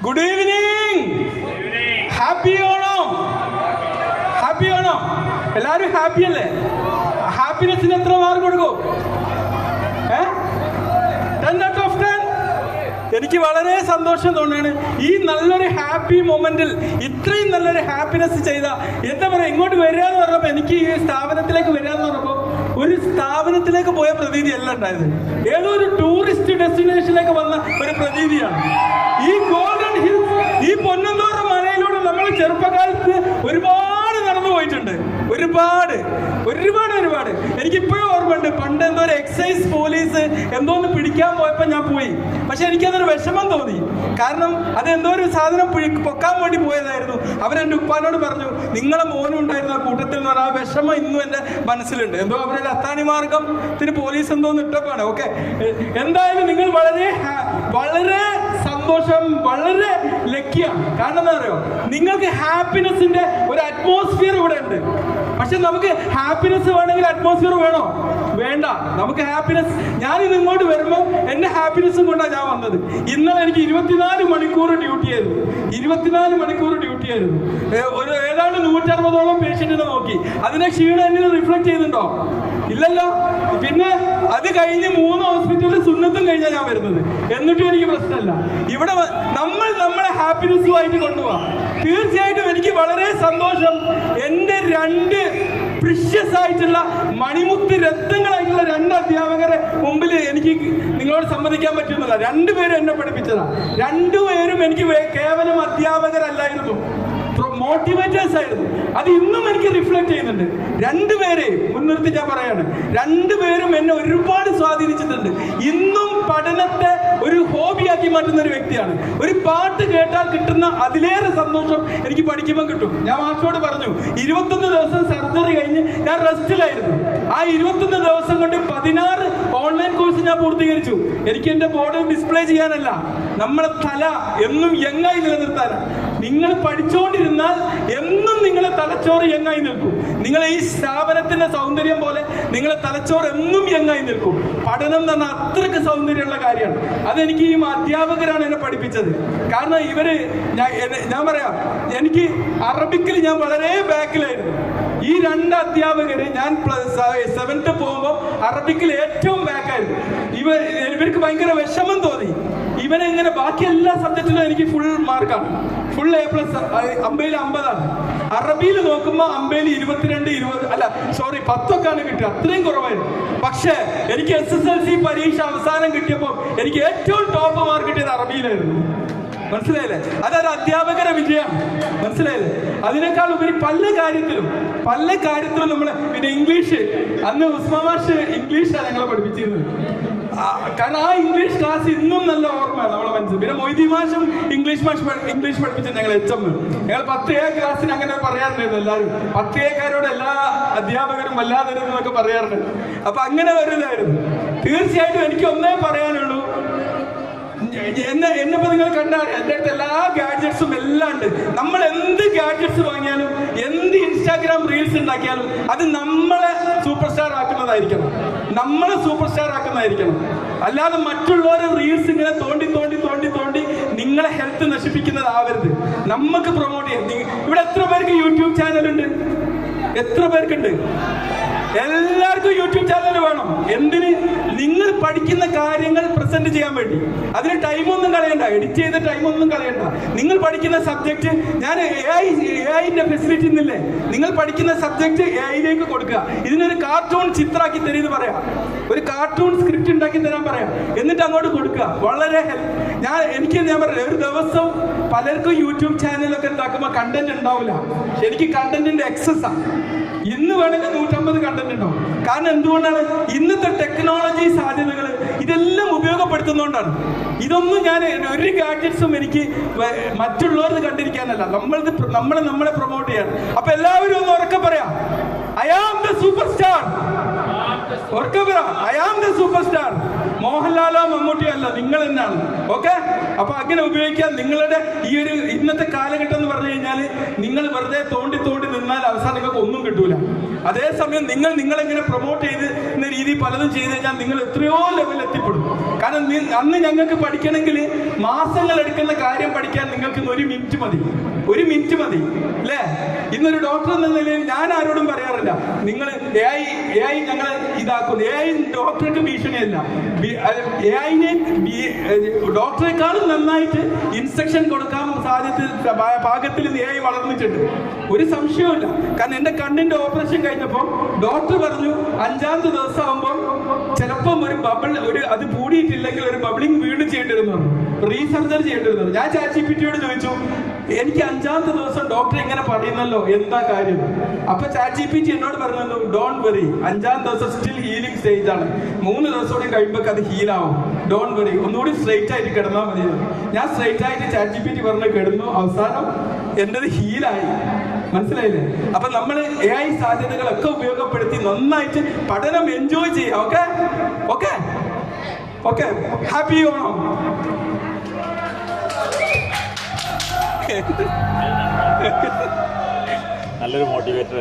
Good evening. Happy Onam. Happy Onam. എല്ലാവരും happy അല്ലേ? ഹാപ്പിനെസ്സിന് എത്ര മാർക്ക് കൊടുക്കും? 10 out of 10. എനിക്ക് വളരെ സന്തോഷം തോന്നുകയാണ് ഈ നല്ലൊരു ഹാപ്പി മൊമെന്റിൽ ഇത്രയും നല്ലൊരു ഹാപ്പിനെസ് ചെയ്ത, എന്താ പറയുക, ഇങ്ങോട്ട് വരിക എന്ന് പറഞ്ഞപ്പോൾ എനിക്ക് ഈ സ്ഥാപനത്തിലേക്ക് വരിക എന്ന് പറഞ്ഞപ്പോൾ ഒരു സ്ഥാപനത്തിലേക്ക് പോയ പ്രതീതി അല്ല ഉണ്ടായത്. ഏതോ ഒരു ടൂറിസ്റ്റ് ഡെസ്റ്റിനേഷനിലേക്ക് വന്ന ഒരു പ്രതീതിയാണ്. ഈ ഗോൾഡൻ ഹിൽസ്, ഈ പൊന്നന്തോറ മലയിലൂടെ നമ്മൾ ചെറുപ്പകാലത്ത് ഒരുപാട് നടന്നു പോയിട്ടുണ്ട്. ഒരുപാട്. എനിക്കിപ്പോഴും ഓർമ്മയുണ്ട്, പണ്ട് എന്തോ ഒരു എക്സൈസ് പോലീസ് എന്തോന്ന് പിടിക്കാൻ പോയപ്പോൾ ഞാൻ പോയി. പക്ഷെ എനിക്കതൊരു വിഷമം തോന്നി. കാരണം അത് എന്തോ ഒരു സാധനം പൊക്കാൻ വേണ്ടി പോയതായിരുന്നു. അവരെൻ്റെ ഉപ്പാനോട് പറഞ്ഞു, നിങ്ങളെ മോനും ഉണ്ടായിരുന്ന ആ കൂട്ടത്തിൽ എന്ന് പറഞ്ഞാൽ ആ വിഷമം ഇന്നും എൻ്റെ മനസ്സിലുണ്ട്. എന്തോ അവരുടെ അത്താണി മാർഗത്തിന് പോലീസ് എന്തോന്ന് ഇട്ടപ്പാണ്. ഓക്കെ, എന്തായാലും നിങ്ങൾ വളരെ സന്തോഷം, വളരെ ലക്കിയാണ്. കാരണം എന്താ പറയുക, നിങ്ങൾക്ക് ഹാപ്പിനെസിന്റെ ഒരു അറ്റ്മോസ്ഫിയർ ഇവിടെ ഉണ്ട്. പക്ഷെ നമുക്ക് ഹാപ്പിനെസ് വേണമെങ്കിൽ അറ്റ്മോസ്ഫിയർ വേണോ? വേണ്ട. നമുക്ക് ഹാപ്പിനെസ്, ഞാനിത് ഇങ്ങോട്ട് വരുമ്പോൾ എൻ്റെ ഹാപ്പിനെസ്സും കൊണ്ടാണ് ഞാൻ വന്നത്. ഇന്നലെ എനിക്ക് 24 മണിക്കൂർ ഡ്യൂട്ടി ആയിരുന്നു. 24 മണിക്കൂർ ഡ്യൂട്ടി ആയിരുന്നു. ഒരു ഏതാണ്ട് 160ഓളം പേഷ്യന്റിനെ നോക്കി. അതിനെ ക്ഷീണം എന്നിൽ റിഫ്ലക്ട് ചെയ്യുന്നുണ്ടോ? ഇല്ലല്ലോ. പിന്നെ അത് കഴിഞ്ഞ് 3 ഹോസ്പിറ്റലിൽ സുന്നത്തും കഴിഞ്ഞാൽ ഞാൻ വരുന്നത്. എന്നിട്ടും എനിക്ക് പ്രശ്നമല്ല. ഇവിടെ നമ്മളെ ഹാപ്പിനെസ്സുമായിട്ട് കൊണ്ടുപോകാം. തീർച്ചയായിട്ടും എനിക്ക് വളരെ സന്തോഷം. എൻ്റെ 2 പ്രിഷ്യസ് ആയിട്ടുള്ള മണിമുത്ത് രത്നങ്ങളായിട്ടുള്ള 2 അധ്യാപകരെ മുമ്പിൽ എനിക്ക് നിങ്ങളോട് സമ്മതിക്കാൻ പറ്റുന്നില്ല. 2 പേരും എന്നെ പഠിപ്പിച്ചതാണ്. 2 പേരും എനിക്ക് കേവലം അധ്യാപകരല്ലായിരുന്നു, മോട്ടിവേറ്റേഴ്സ് ആയിരുന്നു. അത് ഇന്നും എനിക്ക് റിഫ്ലക്ട് ചെയ്യുന്നുണ്ട്. 2 പേരെ മുൻനിർത്തി ഞാൻ പറയാണ്, 2 പേരും എന്നെ ഒരുപാട് സ്വാധീനിച്ചിട്ടുണ്ട്. ഇന്നും പഠനത്തെ ഒരു ഹോബിയാക്കി മാറ്റുന്ന ഒരു വ്യക്തിയാണ്. ഒരു പാട്ട് കേട്ടാൽ കിട്ടുന്ന അതിലേറെ സന്തോഷം എനിക്ക് പഠിക്കുമ്പോൾ കിട്ടും. ഞാൻ മാഷോട് പറഞ്ഞു, 21 ദിവസം സർജറി കഴിഞ്ഞ് ഞാൻ റെസ്റ്റിലായിരുന്നു. ആ 21 ദിവസം കൊണ്ട് 16 ഓൺലൈൻ കോഴ്സ് ഞാൻ പൂർത്തീകരിച്ചു. എനിക്ക് എൻ്റെ ബോർഡ് ഡിസ്പ്ലേ ചെയ്യാനല്ല, നമ്മളെ തല എന്നും യങ്ങായി നിലനിർത്താനാണ്. നിങ്ങൾ പഠിച്ചുകൊണ്ടിരുന്നാൽ എന്നും നിങ്ങളെ തലച്ചോറ് യങ്ങായി നിൽക്കും. നിങ്ങളെ ഈ സ്ഥാപനത്തിന്റെ സൗന്ദര്യം പോലെ നിങ്ങളെ തലച്ചോറ് എന്നും യങ്ങായി നിൽക്കും. പഠനം എന്ന് പറഞ്ഞാൽ അത്രയ്ക്ക് സൗന്ദര്യമുള്ള കാര്യമാണ്. അതെനിക്ക് ഈ അധ്യാപകരാണ് എന്നെ പഠിപ്പിച്ചത്. കാരണം ഇവര്, ഞാൻ പറയാം, എനിക്ക് അറബിക്കിൽ ഞാൻ വളരെ ബാക്കിലായിരുന്നു. ഈ 2 അധ്യാപകര്, ഞാൻ 7th പോകുമ്പോൾ അറബിക്കിൽ ഏറ്റവും ബാക്കായിരുന്നു. ഇവർക്ക് ഭയങ്കര വിഷമം തോന്നി. ഇവനെങ്ങനെ ബാക്കി എല്ലാ സബ്ജക്റ്റിലും എനിക്ക് ഫുൾ മാർക്കാണ്, ഫുൾ A+, 50ൽ 50ആണ്. അറബിയിൽ നോക്കുമ്പോൾ 50ൽ 22, 20 അല്ല 10 കിട്ടുക. അത്രയും കുറവായിരുന്നു. പക്ഷേ എനിക്ക് SSLC പരീക്ഷ അവസാനം കിട്ടിയപ്പോൾ എനിക്ക് ഏറ്റവും ടോപ്പ് മാർക്ക് കിട്ടിയത് അറബിയിലായിരുന്നു. മനസ്സിലായില്ലേ? അതൊരു അധ്യാപകരെ വിജയമാണ്. മനസ്സിലായില്ലേ? അതിനേക്കാൾ ഉപരി പല കാര്യത്തിലും നമ്മൾ, പിന്നെ ഇംഗ്ലീഷ്, അന്ന് ഉസ്മാൻ മാഷ് ഇംഗ്ലീഷാണ് ഞങ്ങളെ പഠിപ്പിച്ചിരുന്നത്. കാരണം ആ ഇംഗ്ലീഷ് ക്ലാസ് ഇന്നും നല്ല ഓർമ്മയാണ് നമ്മളെ മനസ്സിൽ. പിന്നെ മൊയ്തി മാഷും ഇംഗ്ലീഷ് പഠിപ്പിച്ചത് ഞങ്ങൾ HM. ഞങ്ങൾ 10A ക്ലാസ്സിന് അങ്ങനെ പറയാറുണ്ടായിരുന്നു. എല്ലാവരും 10Aക്കാരോട് എല്ലാ അധ്യാപകരും വല്ലാതിരുന്നൊക്കെ പറയാറുണ്ട്. അപ്പൊ അങ്ങനെ ഒരു ഇതായിരുന്നു. തീർച്ചയായിട്ടും എനിക്ക് ഒന്നേ പറയാനുള്ളൂ, എന്നെപ്പോ നിങ്ങൾ കണ്ടാൽ എൻ്റെ അടുത്ത് എല്ലാ ഗാഡ്ജറ്റ്സും എല്ലാം ഉണ്ട്. നമ്മൾ എന്ത് ഗാഡ്ജറ്റ്സ് വാങ്ങിയാലും, എന്ത് ഇൻസ്റ്റാഗ്രാം റീൽസ് ഉണ്ടാക്കിയാലും അത് നമ്മളെ സൂപ്പർ സ്റ്റാർ ആക്കുന്നതായിരിക്കണം. അല്ലാതെ മറ്റുള്ളവരെ റീൽസ് ഇങ്ങനെ തോണ്ടി നിങ്ങളെ ഹെൽത്ത് നശിപ്പിക്കുന്നതാവരുത്. നമുക്ക് പ്രൊമോട്ട് ചെയ്യാം. ഇവിടെ എത്ര പേർക്ക് യൂട്യൂബ് ചാനലുണ്ട്? എത്ര പേർക്കുണ്ട്? എല്ലാവർക്കും യൂട്യൂബ് ചാനൽ വേണം. എന്തിന്? നിങ്ങൾ പഠിക്കുന്ന കാര്യങ്ങൾ പ്രസന്റ് ചെയ്യാൻ വേണ്ടി. അതിന് ടൈമൊന്നും കളയണ്ട, എഡിറ്റ് ചെയ്ത ടൈമൊന്നും കളയണ്ട. നിങ്ങൾ പഠിക്കുന്ന സബ്ജക്റ്റ്, ഞാൻ AI-ന്റെ ഫെസിലിറ്റി ഇന്നില്ലേ, നിങ്ങൾ പഠിക്കുന്ന സബ്ജക്റ്റ് AI-യിലേക്ക് കൊടുക്കുക. ഇതിനൊരു കാർട്ടൂൺ ചിത്രമാക്കി തരുമെന്ന് പറയാം, ഒരു കാർട്ടൂൺ സ്ക്രിപ്റ്റ് ഉണ്ടാക്കി തരാൻ പറയാം, എന്നിട്ട് അങ്ങോട്ട് കൊടുക്കുക. വളരെ ഞാൻ പറയാം, ഒരു ദിവസം പലർക്കും യൂട്യൂബ് ചാനലൊക്കെ ഉണ്ടാക്കുമ്പോൾ കണ്ടന്റ് ഉണ്ടാവില്ല. ശരിക്കും കണ്ടന്റിന്റെ എക്സസ്സാണ്. ഇന്ന് വേണമെങ്കിൽ 150 കണ്ടന്റ് ഉണ്ടാവും. കാരണം എന്തുകൊണ്ടാണ്? ഇന്നത്തെ ടെക്നോളജി സാധ്യതകൾ ഇതെല്ലാം ഉപയോഗപ്പെടുത്തുന്നതുകൊണ്ടാണ്. ഇതൊന്നും ഞാൻ ഒരു ഗാഡ്ജറ്റ്സും എനിക്ക് മറ്റുള്ളവർക്ക് കണ്ടിരിക്കാനല്ല, നമ്മളെ പ്രൊമോട്ട് ചെയ്യാൻ. അപ്പൊ എല്ലാവരും ഒന്ന് ഉറക്കെ പറയാം, I am the superstar. ഉറക്കെ പറ, I am the superstar. മോഹൻലാലോ മമ്മൂട്ടിയോ അല്ല, നിങ്ങൾ തന്നെയാണ്. ഓക്കെ. അപ്പൊ അങ്ങനെ ഉപയോഗിക്കാൻ നിങ്ങളുടെ ഈ ഒരു ഇന്നത്തെ കാലഘട്ടം എന്ന് പറഞ്ഞു കഴിഞ്ഞാൽ നിങ്ങൾ വെറുതെ തോണ്ടി തോണ്ടി നിന്നാൽ അവസാനം നിങ്ങൾക്ക് ഒന്നും കിട്ടൂല. അതേസമയം നിങ്ങളെങ്ങനെ പ്രൊമോട്ട് ചെയ്ത് രീതി പലതും ചെയ്ത് കഴിഞ്ഞാൽ നിങ്ങൾ എത്രയോ ലെവലിൽ എത്തിപ്പെടും. കാരണം അന്ന് ഞങ്ങൾക്ക് പഠിക്കണമെങ്കിൽ മാസങ്ങൾ എടുക്കുന്ന കാര്യം പഠിക്കാൻ നിങ്ങൾക്ക് 1 മിനിറ്റ് മതി, 1 മിനിറ്റ് മതി അല്ലേ? ഇന്നൊരു ഡോക്ടർ എന്ന നിലയിൽ ഞാൻ ആരോടും പറയാറില്ല നിങ്ങൾ AI ഞങ്ങൾ ഇതാക്കുന്നു. AI ഡോക്ടർക്ക് ഭീഷണിയല്ല. AI-നെ ഡോക്ടറെക്കാളും നന്നായിട്ട് ഇൻസ്ട്രക്ഷൻ കൊടുക്കാൻ സാധ്യത പാകത്തിൽ AI വളർന്നിട്ടുണ്ട്, ഒരു സംശയവുമില്ല. കാരണം എന്റെ കണ്ണിന്റെ ഓപ്പറേഷൻ കഴിഞ്ഞപ്പോൾ ഡോക്ടർ പറഞ്ഞു 5ാമത്തെ ദിവസം ആകുമ്പോൾ ചിലപ്പം അത് കൂടിയിട്ടില്ലെങ്കിൽ ഒരു ബബ്ലിംഗ് വീണ്ടും ചെയ്യേണ്ടിരുന്നു, റീസർജറി ചെയ്യേണ്ടിരുന്നു. ഞാൻ ChatGPT-യോട് ചോദിച്ചു, എനിക്ക് 5ാമത്തെ ദിവസം ഡോക്ടർ ഇങ്ങനെ പറയുന്നല്ലോ, എന്താ കാര്യം? അപ്പൊ ChatGPT എന്നോട് പറഞ്ഞു, ഡോണ്ട് വെറി, 5ാം ദിവസം സ്റ്റിൽ ഹീലിംഗ് സ്റ്റേജ് ആണ്, 3 ദിവസം കൂടി കഴിയുമ്പോൾ അത് ഹീലാവും, ഡോണ്ട് വെറി, ഒന്നുകൂടി സ്ട്രെയിറ്റ് ആയിട്ട് കിടന്നാൽ മതി. ഞാൻ സ്ട്രെയിറ്റ് ആയിട്ട് ChatGPT പറഞ്ഞ് കിടന്നു. അവസാനം എന്റേത് ഹീലായി. മനസ്സിലായില്ലേ? അപ്പൊ നമ്മൾ AI സാധ്യതകളൊക്കെ ഉപയോഗപ്പെടുത്തി നന്നായിട്ട് പഠനം എൻജോയ് ചെയ്യാം. Okay okay okay happy Onam. നല്ലൊരു മോട്ടിവേറ്റർ